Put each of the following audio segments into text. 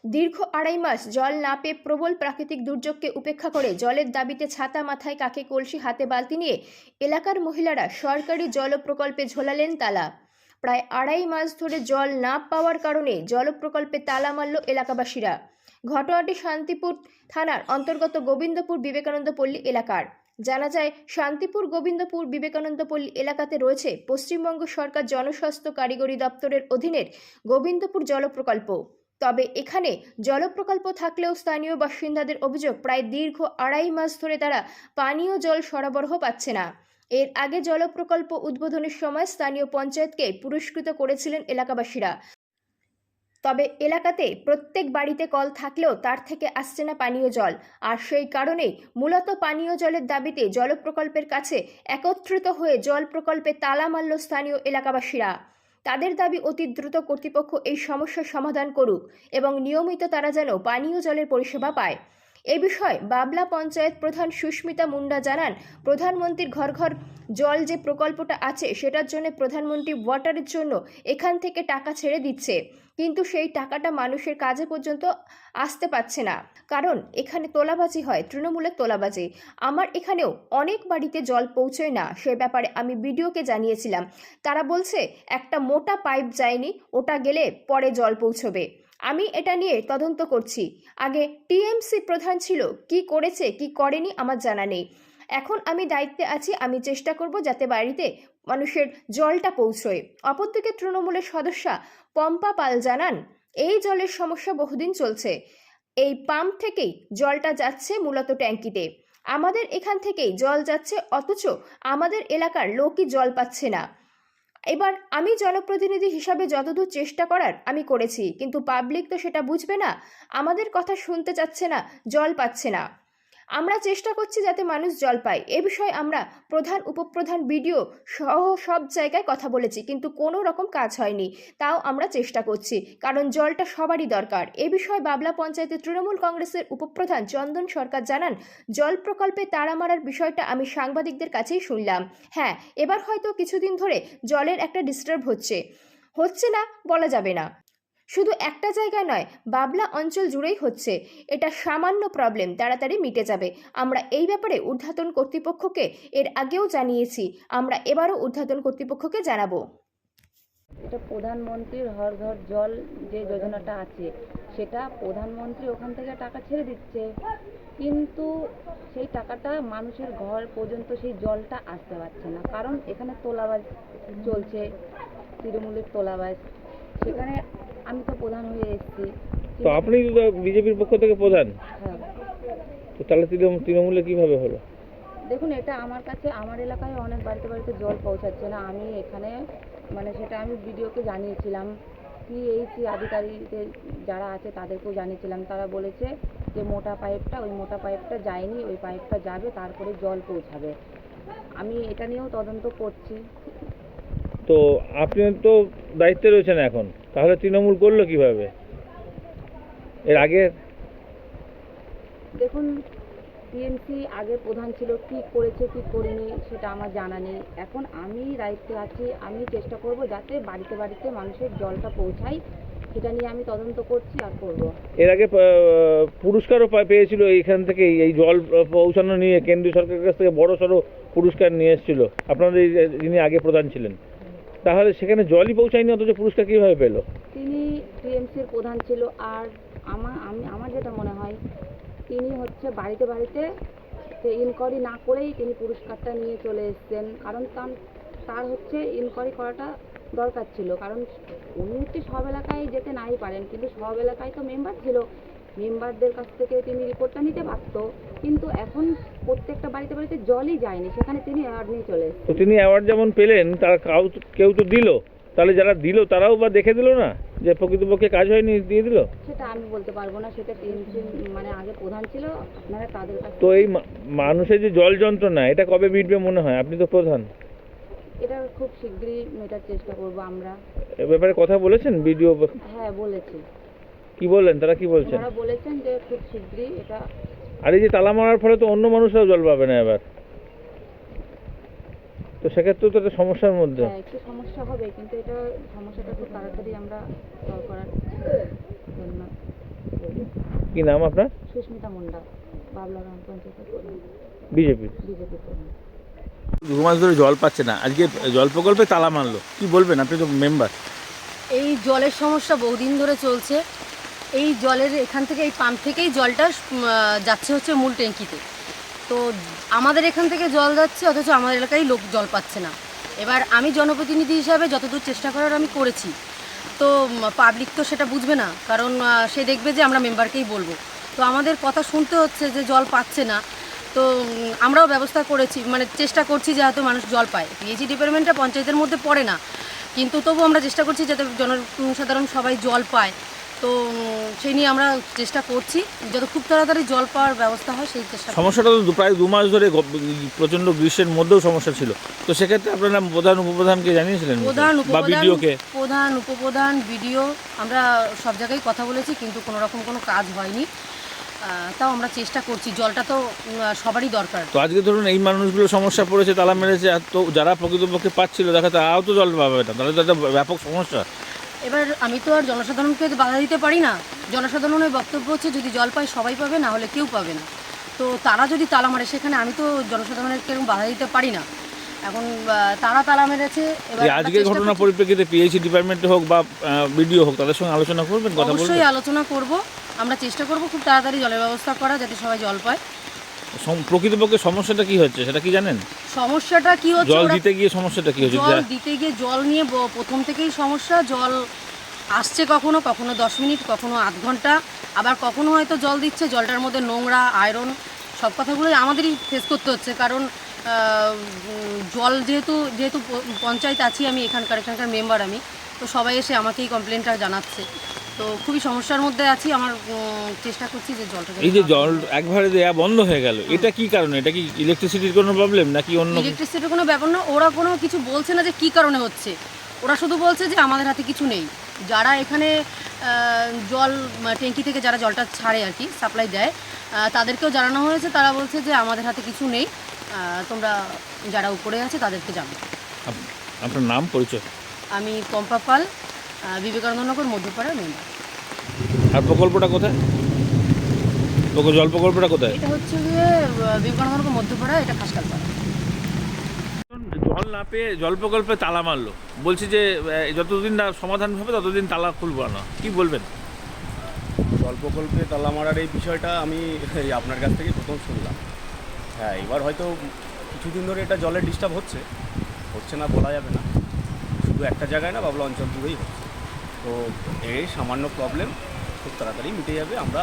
দীর্ঘ ২.৫ মাস জল না পেয়ে প্রবল প্রাকৃতিক দুর্যোগকে উপেক্ষা করে জলের দাবিতে ছাতা মাথায়, কাঁখে কলসি, হাতে বালতি নিয়ে এলাকার মহিলারা সরকারি জল প্রকল্পে ঝোলালেন তালা। প্রায় ২.৫ মাস ধরে জল না পাওয়ার কারণে জল প্রকল্পে তালা মারল এলাকাবাসীরা। ঘটনাটি শান্তিপুর থানার অন্তর্গত গোবিন্দপুর বিবেকানন্দ পল্লী এলাকার। জানা যায়, শান্তিপুর গোবিন্দপুর বিবেকানন্দ পল্লী এলাকাতে রয়েছে পশ্চিমবঙ্গ সরকার জনস্বাস্থ্য কারিগরি দপ্তরের অধীনের গোবিন্দপুর জল প্রকল্প। তবে এখানে জল প্রকল্প থাকলেও স্থানীয় বাসিন্দাদের অভিযোগ, প্রায় দীর্ঘ ২.৫ মাস ধরে তারা পানীয় জল সরবরাহ পাচ্ছে না। এর আগে জল প্রকল্প উদ্বোধনের সময় স্থানীয় পঞ্চায়েতকে পুরস্কৃত করেছিলেন এলাকাবাসীরা। তবে এলাকাতে প্রত্যেক বাড়িতে কল থাকলেও তার থেকে আসছে না পানীয় জল, আর সেই কারণেই মূলত পানীয় জলের দাবিতে জল প্রকল্পের কাছে একত্রিত হয়ে জল প্রকল্পে তালা মারল স্থানীয় এলাকাবাসীরা। তাদের দাবি, অতি দ্রুত কর্তৃপক্ষ এই সমস্যার সমাধান করুক এবং নিয়মিত তারা যেন পানীয় জলের পরিষেবা পায়। এ বিষয়ে বাবলা পঞ্চায়েত প্রধান সুস্মিতা মুন্ডা জানান, প্রধানমন্ত্রীর ঘর ঘর জল যে প্রকল্পটা আছে সেটার জন্য প্রধানমন্ত্রী ওয়াটারের জন্য এখান থেকে টাকা ছেড়ে দিচ্ছে, কিন্তু সেই টাকাটা মানুষের কাজে পর্যন্ত আসতে পারছে না, কারণ এখানে তোলাবাজি হয়, তৃণমূলের তোলাবাজি। আমার এখানেও অনেক বাড়িতে জল পৌঁছয় না, সে ব্যাপারে আমি বিডিওকে জানিয়েছিলাম। তারা বলছে একটা মোটা পাইপ যায়নি, ওটা গেলে পরে জল পৌঁছবে। আমি এটা নিয়ে তদন্ত করছি। আগে টিএমসি প্রধান ছিল, কি করেছে কি করেনি আমার জানা নেই। এখন আমি দায়িত্বে আছি, আমি চেষ্টা করব যাতে বাড়িতে মানুষের জলটা পৌঁছয়। অপরদিকে তৃণমূলের সদস্যা পম্পা পাল জানান, এই জলের সমস্যা বহুদিন চলছে। এই পাম্প থেকেই জলটা যাচ্ছে মূলত ট্যাঙ্কিতে। আমাদের এখান থেকেই জল যাচ্ছে, অথচ আমাদের এলাকার লোকই জল পাচ্ছে না। এবার আমি জনপ্রতিনিধি হিসাবে যতদূর চেষ্টা করার আমি করেছি, কিন্তু পাবলিক তো সেটা বুঝবে না, আমাদের কথা শুনতে চাচ্ছে না, জল পাচ্ছে না। আমরা চেষ্টা করছি যাতে মানুষ জল পায়। এ বিষয়ে আমরা প্রধান, উপপ্রধান, বিডিও সহ সব জায়গায় কথা বলেছি, কিন্তু কোনো রকম কাজ হয়নি। তাও আমরা চেষ্টা করছি, কারণ জলটা সবারই দরকার। এ বিষয়ে বাবলা পঞ্চায়েতের তৃণমূল কংগ্রেসের উপপ্রধান চন্দন সরকার জানান, জল প্রকল্পে তাড়া মারার বিষয়টা আমি সাংবাদিকদের কাছেই শুনলাম। হ্যাঁ, এবার হয়তো কিছুদিন ধরে জলের একটা ডিস্টার্ব হচ্ছে না বলা যাবে না। শুধু একটা জায়গায় নয়, বাবলা অঞ্চল জুড়েই হচ্ছে। এটা সামান্য প্রবলেম, তাড়াতাড়ি মিটে যাবে। আমরা এই ব্যাপারে ঊর্ধ্বতন কর্তৃপক্ষকে এর আগেও জানিয়েছি, আমরা এবারও ঊর্ধ্বতন কর্তৃপক্ষকে জানাবো। এটা প্রধানমন্ত্রীর হর ঘর জল যে যোজনাটা আছে, সেটা প্রধানমন্ত্রী ওখান থেকে টাকা ছেড়ে দিচ্ছে, কিন্তু সেই টাকাটা মানুষের ঘর পর্যন্ত সেই জলটা আসতে পারছে না, কারণ এখানে তোলাবাজ চলছে, তৃণমূলের তোলাবাজ। সেখানে আমি তো প্রধান হয়ে এসেছি। তো আপনি তো বিজেপির পক্ষ থেকে প্রধান, হ্যাঁ, তো তাহলে তৃণমূলে কিভাবে হলো? দেখুন, এটা আমার কাছে, আমার এলাকায় অনেক বাড়িতে বাড়িতে জল পৌঁছাচ্ছে না। আমি এখানে সেটা আমি ভিডিওকে জানিয়েছিলাম, পিএইচি আধিকারিকদের যারা আছে তাদেরকেও জানিয়েছিলাম। তারা বলেছে যে ওই মোটা পাইপটা যায়নি, ওই পাইপটা যাবে, তারপরে জল পৌঁছাবে। আমি এটা নিয়েও তদন্ত করছি। তো আপনি তো দায়িত্বে রয়েছেন এখন, তাহলে তৃণমূল করলো কিভাবে এর আগে? দেখুন, টিএমসি আগে প্রধান ছিল, কি করেছে কি করেনি সেটা আমার জানা নেই। এখন আমি দায়িত্বে আছি, আমি চেষ্টা করব যাতে বাড়িতে বাড়িতে মানুষের জলটা পৌঁছায়, সেটা নিয়ে আমি তদন্ত করছি আর করব। এর আগে পুরস্কারও পেয়েছিল এইখান থেকে, এই জল পৌঁছানো নিয়ে কেন্দ্রীয় সরকারের কাছ থেকে বড় সড়ো পুরস্কার নিয়ে এসেছিল আপনাদের যিনি আগে প্রধান ছিলেন। তাহলে সেখানে জলই পৌঁছায়নি, অথচ পুরস্কার কীভাবে পেলো? তিনি টিএমসির প্রধান ছিল, আর আমার যেটা মনে হয় তিনি হচ্ছে বাড়িতে বাড়িতে ইনকোয়ারি না করেই তিনি পুরস্কারটা নিয়ে চলে এসেছেন, কারণ তার হচ্ছে ইনকোয়ারি করাটা দরকার ছিল, কারণ উনি হচ্ছে সব এলাকায় যেতে নাই পারেন, কিন্তু সব এলাকায় তো মেম্বার ছিল, মেম্বারদের কাছ থেকে তিনি রিপোর্টটা নিতে পারত, কিন্তু এখন প্রত্যেকটা বাড়িতে বাড়িতে জলই যায়নি, সেখানে তিনি অ্যাওয়ার্ড নিয়ে চলে এসেছেন। তো তিনি অ্যাওয়ার্ড যেমন পেলেন, তারা কেউ তো দিল, তাহলে যারা দিল তারাও বা দেখে দিল না যে প্রকৃতপক্ষে কাজ হয়নি, দিয়ে দিল? সেটা আমি বলতে পারবো না, সেটা টিএমসি আগে প্রধান ছিল, আপনারা তাদের কাছে। তো এই মানুষের যে জল যন্ত্রণা, এটা কবে মিটবে মনে হয়? আপনি তো প্রধান। এটা খুব শীঘ্রই মেটার চেষ্টা করব আমরা। এ ব্যাপারে কথা বলেছেন বিডিও? হ্যাঁ, বলেছি। কি বললেন, তারা কি বলছেন? তারা বলেছেন যে খুব শীঘ্রই এটা। আর এই যে তালা মারার ফলে তো অন্য মানুষরাও জল পাবে না এবার, তো সেক্ষেত্রে তো একটা সমস্যার মধ্যে। হ্যাঁ, একটু সমস্যা হবে, কিন্তু এটা সমস্যাটা খুব তাড়াতাড়ি আমরা সলভ করার জন্য। কি নাম আপনার? সুস্মিতা মুন্ডা, বাবলা গ্রাম পঞ্চায়েতের প্রধান, বিজেপি। বিজেপি প্রধান। 2 মাস ধরে জল পাচ্ছে না, আজকে জল প্রকল্পে তালা মারলো, কি বলবেন? আপনি তো মেম্বার। এই জলের সমস্যা বহুদিন ধরে চলছে। এই জলের এখান থেকে এই পাম্প থেকেই জলটা যাচ্ছে হচ্ছে মূল ট্যাঙ্কিতে। তো আমাদের এখান থেকে জল যাচ্ছে, অথচ আমাদের এলাকায় লোক জল পাচ্ছে না। এবার আমি জনপ্রতিনিধি হিসাবে যতদূর চেষ্টা করার আমি করেছি, তো পাবলিক তো সেটা বুঝবে না, কারণ সে দেখবে যে আমরা মেম্বারকেই বলবো। তো আমাদের কথা শুনতে হচ্ছে যে জল পাচ্ছে না। তো আমরাও ব্যবস্থা করেছি, মানে চেষ্টা করছি যে হয়তো মানুষ জল পায়। পিএইচই ডিপার্টমেন্টটা পঞ্চায়েতের মধ্যে পড়ে না, কিন্তু তবু আমরা চেষ্টা করছি যাতে জনসাধারণ সবাই জল পায়। তো সেই নিয়ে আমরা চেষ্টা করছি যত খুব তাড়াতাড়ি জল পাওয়ার ব্যবস্থা হয় সেই চেষ্টা করছি। সমস্যাটা তো প্রায় 2 মাস ধরে প্রচণ্ড গ্রীষ্মের মধ্যেও সমস্যা ছিল, তো সেক্ষেত্রে আপনারা প্রধান উপপ্রধানকে জানিয়েছিলেন প্রধান বা বিডিওকে? প্রধান উপপ্রধান বিডিও আমরা সব জায়গায় কথা বলেছি, কিন্তু কোনো রকম কোনো কাজ হয়নি। তাও আমরা চেষ্টা করছি, জলটা তো সবারই দরকার। তো আজকে ধরুন এই মানুষগুলো সমস্যা পড়েছে, তালা মেরেছে, আর তো যারা প্রকৃতপক্ষে পাচ্ছিল দেখা তারাও তো জল পাবে না, তাহলে তো একটা ব্যাপক সমস্যা। এবার আমি তো আর জনসাধারণকে বাধা দিতে পারি না। জনসাধারণের বক্তব্য হচ্ছে যদি জল পায় সবাই পাবে, না হলে কেউ পাবে না। তো তারা যদি তালা মারে, সেখানে আমি তো জনসাধারণের কেউ বাধা দিতে পারি না। এখন তারা তালা মেরেছে। এবার এই আমরা আজকের চেষ্টা ঘটনা করছি- পরিপ্রেক্ষিতে পিএইচই ডিপার্টমেন্টে হোক বা বিডিও হোক, তাদের সঙ্গে আলোচনা করবেন, কথা বলবেন? অবশ্যই আলোচনা করব। আমরা চেষ্টা করব খুব তাড়াতাড়ি জলের ব্যবস্থা করা, যাতে সবাই জল পায়। প্রকৃতপক্ষে সমস্যাটা কি হচ্ছে সেটা কি জানেন? সমস্যাটা কি হচ্ছে, জল ওরা দিতে গিয়ে সমস্যাটা কি হচ্ছে? জল দিতে গিয়ে জল নিয়ে প্রথম থেকেই সমস্যা। জল আসছে কখনো কখনো 10 মিনিট, কখনো আধ ঘন্টা, আবার কখনো হয়তো জল দিচ্ছে, জলটার মধ্যে নোংরা, আয়রন, সব কথাগুলোই আমাদেরই ফেস করতে হচ্ছে। কারণ জল যেহেতু পঞ্চায়েত আছি আমি, এখানকার মেম্বার আমি, তো সবাই এসে আমাকেই কমপ্লেনটা জানাচ্ছে। তো খুবই সমস্যার মধ্যে আছি। আমার চেষ্টা করছি যে জলটা এই যে জল একবারে দেয়া বন্ধ হয়ে গেল, এটা কি কারণে? এটা কি ইলেকট্রিসিটির কোনো প্রবলেম নাকি অন্য? ইলেকট্রিসিটির কোনো ব্যাপার না, ওরা কোনো কিছু বলছে না যে কী কারণে হচ্ছে। ওরা শুধু বলছে যে আমাদের হাতে কিছু নেই। যারা এখানে জল ট্যাঙ্কি থেকে যারা জলটা ছাড়ে আর কি, সাপ্লাই দেয়, তাদেরকেও জানানো হয়েছে। তারা বলছে যে আমাদের হাতে কিছু নেই, তোমরা যারা উপরে আছে তাদেরকে জানো। আপনার নাম, পরিচয়? আমি পম্পা পাল, বিবেকানন্দনগর মধ্যপাড়া মেম্বার। আর প্রকল্পটা কোথায়? জল প্রকল্পটা কোথায়? এটা হচ্ছে গিয়ে বিবেকানন্দনগর মধ্যপাড়া, এটা খাসকালপাড়া। জল না পেয়ে জল প্রকল্পে তালা মারলো, বলছি যে যতদিন না সমাধান হবে ততদিন তালা খুলবো না, কি বলবেন? জল প্রকল্পে তালা মারার এই বিষয়টা আমি আপনার কাছ থেকে প্রথম শুনলাম। হ্যাঁ, এবার হয়তো কিছুদিন ধরে এটা জলের ডিস্টার্ব হচ্ছে না বলা যাবে না, শুধু একটা জায়গায় না, বাবলা অঞ্চল জুড়েই হচ্ছে। তো এই সামান্য প্রবলেম খুব তাড়াতাড়ি মিটে যাবে। আমরা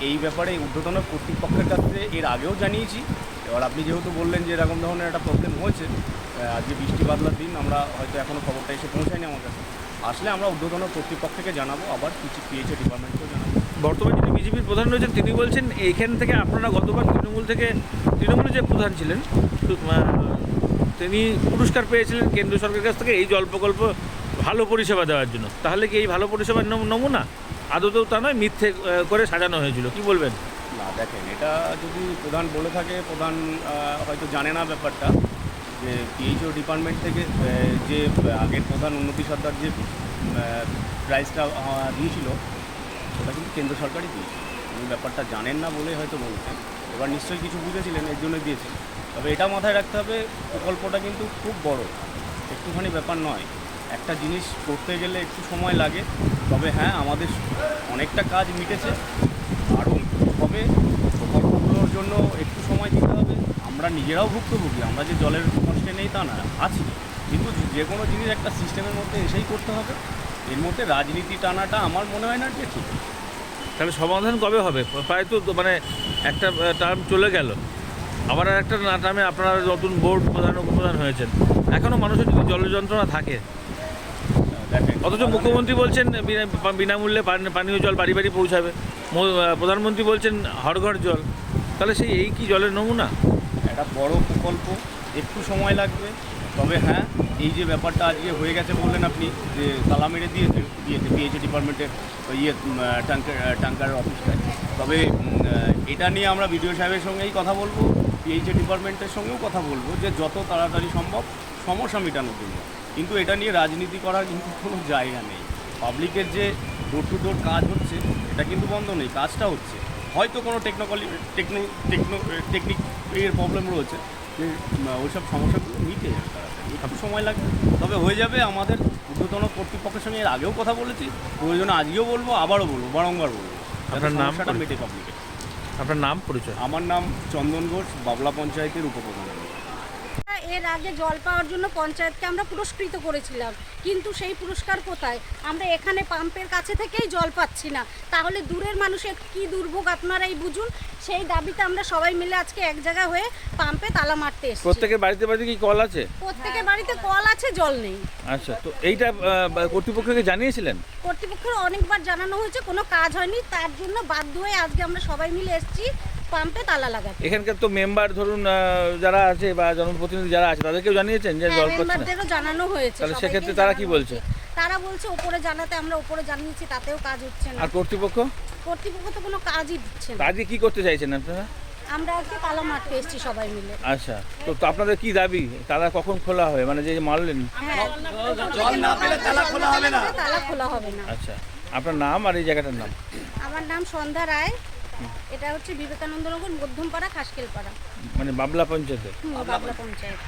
এই ব্যাপারে ঊর্ধ্বতন কর্তৃপক্ষের কাছে এর আগেও জানিয়েছি। এবার আপনি যেহেতু বললেন যে এরকম ধরনের একটা প্রবলেম হয়েছে, আজকে বৃষ্টি বাদলার দিন, আমরা হয়তো এখনও খবরটা এসে পৌঁছায়নি আমার কাছে। আসলে আমরা ঊর্ধ্বতন কর্তৃপক্ষকে জানাবো, আবার পিএইচই ডিপার্টমেন্টকেও জানাবো। বর্তমানে যিনি বিজেপির প্রধান রয়েছেন তিনি বলছেন এইখান থেকে আপনারা গতবার তৃণমূলের যে প্রধান ছিলেন তিনি পুরস্কার পেয়েছিলেন কেন্দ্র সরকারের কাছ থেকে এই জল প্রকল্প ভালো পরিষেবা দেওয়ার জন্য। তাহলে কি এই ভালো পরিষেবার নমুনা? আদতেও তা নয়, মিথ্যে করে সাজানো হয়েছিল, কি বলবেন? না, দেখেন, এটা যদি প্রধান বলে থাকে, প্রধান হয়তো জানে না ব্যাপারটা, যে পিএইচও ডিপার্টমেন্ট থেকে যে আগের প্রধান উন্নতি সরকার যে প্রাইজটা দিয়েছিল, ওটা কিন্তু কেন্দ্র সরকারই দিয়েছিল। উনি ব্যাপারটা জানেন না বলে হয়তো বলছেন। এবার নিশ্চয়ই কিছু বুঝেছিলেন, এর জন্য দিয়েছেন। তবে এটা মাথায় রাখতে হবে, প্রকল্পটা কিন্তু খুব বড়, একটুখানি ব্যাপার নয়। একটা জিনিস করতে গেলে একটু সময় লাগে। তবে হ্যাঁ, আমাদের অনেকটা কাজ মিটেছে, আরও হবে। প্রকল্পগুলোর জন্য একটু সময় দিতে হবে। আমরা নিজেরাও ভুক্তভোগী, আমরা যে জলের কষ্টে নেই তা না, আছি। কিন্তু যে কোনো জিনিস একটা সিস্টেমের মধ্যে এসেই করতে হবে। এর মধ্যে রাজনীতি টানাটা আমার মনে হয় না যে ঠিক। তাহলে সমাধান কবে হবে? প্রায় তো মানে একটা টার্ম চলে গেল, আবার আর একটা টার্মে আপনারা নতুন বোর্ড প্রধান উপপ্রধান হয়েছেন, এখনও মানুষের যদি জলের যন্ত্রণা থাকে, দেখেন, অথচ মুখ্যমন্ত্রী বলছেন বিনামূল্যে পানীয় জল বাড়ি বাড়ি পৌঁছাবে, প্রধানমন্ত্রী বলছেন হর ঘর জল, তাহলে এই কি জলের নমুনা? একটা বড় প্রকল্প, একটু সময় লাগবে। তবে হ্যাঁ, এই যে ব্যাপারটা আজকে হয়ে গেছে বললেন আপনি, যে তালা মেরে দিয়েছে পিএইচই ডিপার্টমেন্টের ট্যাঙ্কার অফিসটায়। তবে এটা নিয়ে আমরা বিডিও সাহেবের সঙ্গেই কথা বলবো, পিএইচই ডিপার্টমেন্টের সঙ্গেও কথা বলবো, যে যত তাড়াতাড়ি সম্ভব সমস্যা মেটানোর জন্য। কিন্তু এটা নিয়ে রাজনীতি করার কিন্তু কোনো জায়গা নেই। পাবলিকের যে ডোর টু ডোর কাজ হচ্ছে, এটা কিন্তু বন্ধ নেই, কাজটা হচ্ছে। হয়তো কোনো টেকনিক এর প্রবলেম রয়েছে, যে ওইসব সমস্যাগুলো মিটে যাবে তাড়াতাড়ি, একটু সময় লাগবে, তবে হয়ে যাবে। আমাদের ঊর্ধ্বতন কর্তৃপক্ষের সঙ্গে এর আগেও কথা বলেছি, প্রয়োজনে আজকেও বলবো, আবারও বলবো, বারংবার বলবো, আপনার নাম? সমস্যাটা মেটে পাবলিকের। আপনার নাম, পরিচয়? আমার নাম চন্দন ঘোষ, বাবলা পঞ্চায়েতের উপপ্রধান। এর আগে জল পাওয়ার জন্য পঞ্চায়েতকে আমরা পুরস্কৃত করেছিলাম, কিন্তু সেই পুরস্কার কোথায়? আমরা এখানে পাম্পের কাছে থেকেই জল পাচ্ছি না, তাহলে দূরের মানুষের কি দুর্ভোগ আপনারাই বুঝুন। সেই দাবিতে আমরা সবাই মিলে আজকে এক জায়গা হয়ে পাম্পে তালা মারতে এসেছি। প্রত্যেকের বাড়িতে বাড়িতে কি কল আছে? প্রত্যেকের বাড়িতে কল আছে, জল নেই। আচ্ছা, তো এইটা কর্তৃপক্ষকে জানিয়েছিলেন? কর্তৃপক্ষের অনেকবার জানানো হয়েছে, কোনো কাজ হয়নি, তার জন্য বাধ্য হয়ে আজকে আমরা সবাই মিলে এসেছি পাম্পে তালা লাগাতে। এখানকার তো মেম্বার ধরুন যারা আছে বা জনপ্রতিনিধি যারা আছে তাদেরকেও জানিয়েছেন যে জল পাচ্ছে না? মেম্বারদেরও জানানো হয়েছে। তাহলে সবাইকেই সেক্ষেত্রে তারা কি জানানো বলছে? হয়েছে। তারা বলছে ওপরে জানাতে, আমরা ওপরে জানিয়েছি, তাতেও কাজ হচ্ছে না। আর কর্তৃপক্ষ? কর্তৃপক্ষ তো কোনো কাজই দিচ্ছে না। আজকে কি করতে চাইছেন আপনারা? আমরা আজকে তালা মারতে এসেছি সবাই মিলে। আচ্ছা, তো আপনাদের কি দাবি? তালা কখন খোলা হবে, মানে যে মারলেন? হ্যাঁ, জল না পেলে তালা খোলা হবে না। তালা খোলা হবে না। আচ্ছা, আপনার নাম আর এই জায়গাটার নাম? আমার নাম সন্ধ্যা রায়, এটা হচ্ছে বিবেকানন্দনগর মধ্যমপাড়া, খাসকেলপাড়া, মানে বাবলা পঞ্চায়েতে? বাবলা পঞ্চায়েত।